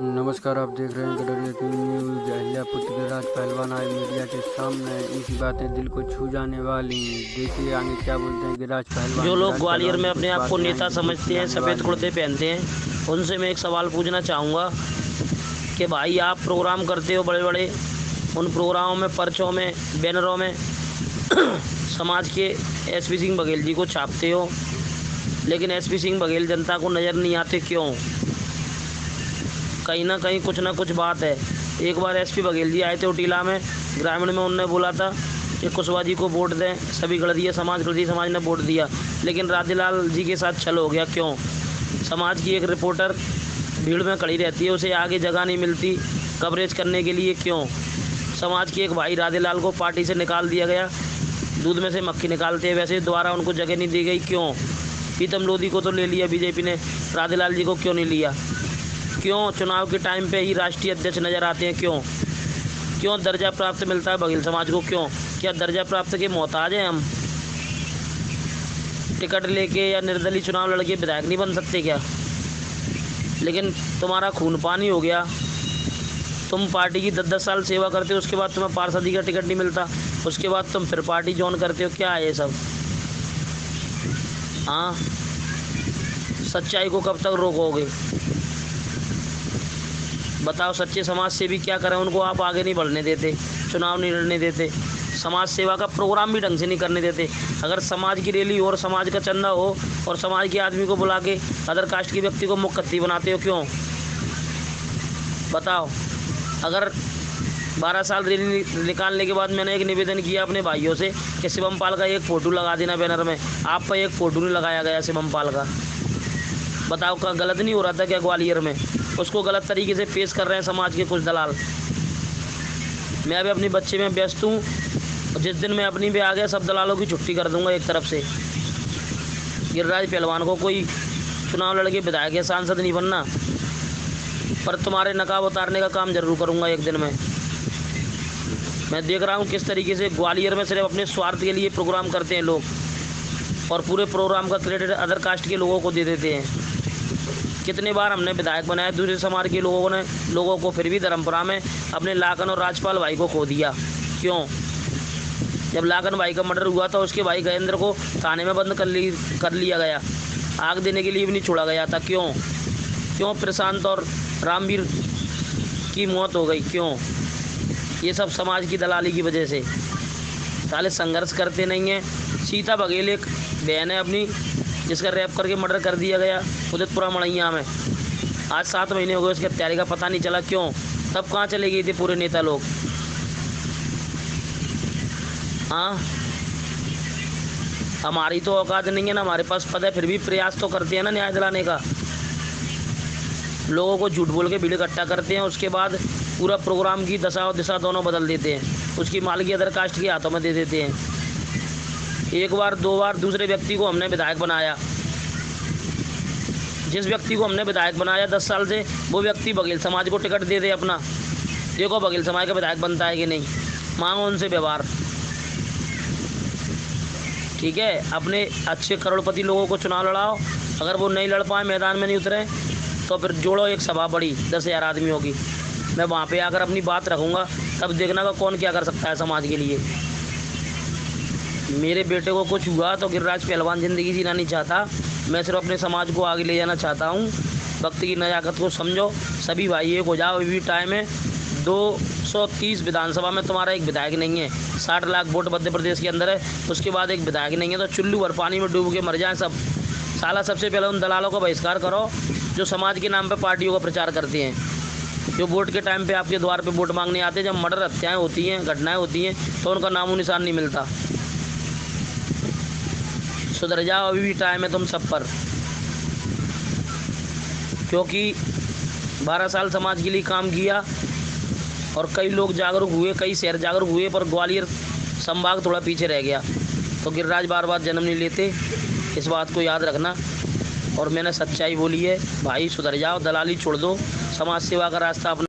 नमस्कार, आप देख रहे हैं गडरिया की न्यूज। अहिल्यापुत्र गिरिराज पहलवान आए मीडिया के सामने। इनकी बातें दिल को छू जाने वाली। देखिए आगे क्या बोलते हैं गिरिराज पहलवान। जो लोग ग्वालियर में अपने आप को नेता समझते हैं, सफ़ेद कुर्ते पहनते हैं, उनसे मैं एक सवाल पूछना चाहूँगा कि भाई आप प्रोग्राम करते हो बड़े बड़े, उन प्रोग्रामों में, पर्चों में, बैनरों में समाज के एसपी सिंह बघेल जी को छापते हो, लेकिन एसपी सिंह बघेल जनता को नज़र नहीं आते क्यों? कहीं ना कहीं कुछ ना कुछ बात है। एक बार एसपी बघेल जी आए थे उटीला में, ग्रामीण में, उन्होंने बोला था कि कुशवाहा जी को वोट दें, सभी गणतंत्र समाज ने वोट दिया, लेकिन राधेलाल जी के साथ छल हो गया क्यों? समाज की एक रिपोर्टर भीड़ में खड़ी रहती है, उसे आगे जगह नहीं मिलती कवरेज करने के लिए क्यों? समाज के एक भाई राधेलाल को पार्टी से निकाल दिया गया, दूध में से मक्खी निकालते हैं वैसे दोबारा उनको जगह नहीं दी गई क्यों? प्रीतम लोधी को तो ले लिया बीजेपी ने, राधेलाल जी को क्यों नहीं लिया? क्यों चुनाव के टाइम पे ही राष्ट्रीय अध्यक्ष नज़र आते हैं क्यों दर्जा प्राप्त मिलता है बघेल समाज को क्यों? क्या दर्जा प्राप्त के मोहताज हैं हम? टिकट लेके या निर्दलीय चुनाव लड़के विधायक नहीं बन सकते क्या? लेकिन तुम्हारा खून पानी हो गया, तुम पार्टी की 10-10 साल सेवा करते हो, उसके बाद तुम्हें पार्षदी का टिकट नहीं मिलता, उसके बाद तुम फिर पार्टी ज्वाइन करते हो। क्या है ये सब? हाँ, सच्चाई को कब तक रोकोगे? बताओ, सच्चे समाज सेवी क्या करें? उनको आप आगे नहीं बढ़ने देते, चुनाव नहीं लड़ने देते, समाज सेवा का प्रोग्राम भी ढंग से नहीं करने देते। अगर समाज की रैली और समाज का चंदा हो और समाज के आदमी को बुला के अदर कास्ट के व्यक्ति को मुख्यमंत्री बनाते हो क्यों? बताओ। अगर 12 साल रैली निकालने के बाद मैंने एक निवेदन किया अपने भाइयों से कि शिवम पाल का एक फ़ोटो लगा देना बैनर में, आप पर एक फ़ोटो नहीं लगाया गया शिवम पाल का। बताओ, का गलत नहीं हो रहा था क्या ग्वालियर में? उसको गलत तरीके से पेश कर रहे हैं समाज के कुछ दलाल। मैं अभी अपने बच्चे में व्यस्त हूँ, जिस दिन मैं अपनी पे आ गया सब दलालों की छुट्टी कर दूंगा एक तरफ से। गिरिराज पहलवान को कोई चुनाव लड़के विधायक या सांसद नहीं बनना, पर तुम्हारे नकाब उतारने का काम जरूर करूँगा एक दिन में। मैं देख रहा हूँ किस तरीके से ग्वालियर में सिर्फ अपने स्वार्थ के लिए प्रोग्राम करते हैं लोग, और पूरे प्रोग्राम का क्रेडिट अदर कास्ट के लोगों को दे देते हैं। कितने बार हमने विधायक बनाया दूसरे समाज के लोगों को, फिर भी धर्मपुरा में अपने लाखन और राजपाल भाई को खो दिया क्यों? जब लाखन भाई का मर्डर हुआ था, उसके भाई गजेंद्र को थाने में बंद कर लिया गया, आग देने के लिए भी नहीं छोड़ा गया था क्यों? प्रशांत और रामवीर की मौत हो गई क्यों? ये सब समाज की दलाली की वजह से। साले संघर्ष करते नहीं हैं। सीता बघेल एक बहन है अपनी, जिसका रैप करके मर्डर कर दिया गया उदितपुरा मड़ैया में, आज 7 महीने हो गए उसके हत्यारे का पता नहीं चला क्यों? तब कहाँ चले गए थे पूरे नेता लोग? हाँ, हमारी तो औकात नहीं है ना, हमारे पास पद है, फिर भी प्रयास तो करते हैं ना न्याय दिलाने का। लोगों को झूठ बोल के भीड़ इकट्ठा करते हैं, उसके बाद पूरा प्रोग्राम की दशा और दिशा दोनों बदल देते हैं, उसकी मालकी अदर कास्ट के हाथों में दे देते हैं। एक बार 2 बार दूसरे व्यक्ति को हमने विधायक बनाया, जिस व्यक्ति को हमने विधायक बनाया 10 साल से, वो व्यक्ति बघेल समाज को टिकट दे दे अपना। देखो बघेल समाज का विधायक बनता है कि नहीं, मांगो उनसे व्यवहार। ठीक है, अपने अच्छे करोड़पति लोगों को चुनाव लड़ाओ, अगर वो नहीं लड़ पाए, मैदान में नहीं उतरे, तो फिर जोड़ो एक सभा बड़ी 10,000 आदमी होगी, मैं वहाँ पे आकर अपनी बात रखूँगा, तब देखना का कौन क्या कर सकता है समाज के लिए। मेरे बेटे को कुछ हुआ तो गिरिराज पहलवान ज़िंदगी जीना नहीं चाहता, मैं सिर्फ अपने समाज को आगे ले जाना चाहता हूँ। वक्त की नज़ाकत को समझो, सभी भाई एक हो जाओ, अभी भी टाइम है। 230 विधानसभा में तुम्हारा एक विधायक नहीं है, 60 लाख वोट मध्य प्रदेश के अंदर है, उसके बाद एक विधायक नहीं है, तो चुल्लू भर पानी में डूब के मर जाएं सब। साला सबसे पहले उन दलालों का बहिष्कार करो जो समाज के नाम पर पार्टियों का प्रचार करते हैं, जो वोट के टाइम पे आपके द्वार पे वोट मांगने आते हैं। जब मर्डर, हत्याएँ होती हैं, घटनाएँ होती हैं, तो उनका नामो निशान नहीं मिलता। सुधर जाओ, अभी भी टाइम है तुम सब पर, क्योंकि 12 साल समाज के लिए काम किया और कई लोग जागरूक हुए, कई शहर जागरूक हुए, पर ग्वालियर संभाग थोड़ा पीछे रह गया। तो गिरिराज बार जन्म नहीं लेते, इस बात को याद रखना। और मैंने सच्चाई बोली है भाई, सुधर जाओ, दलाली छोड़ दो, समाज सेवा का रास्ता अपना।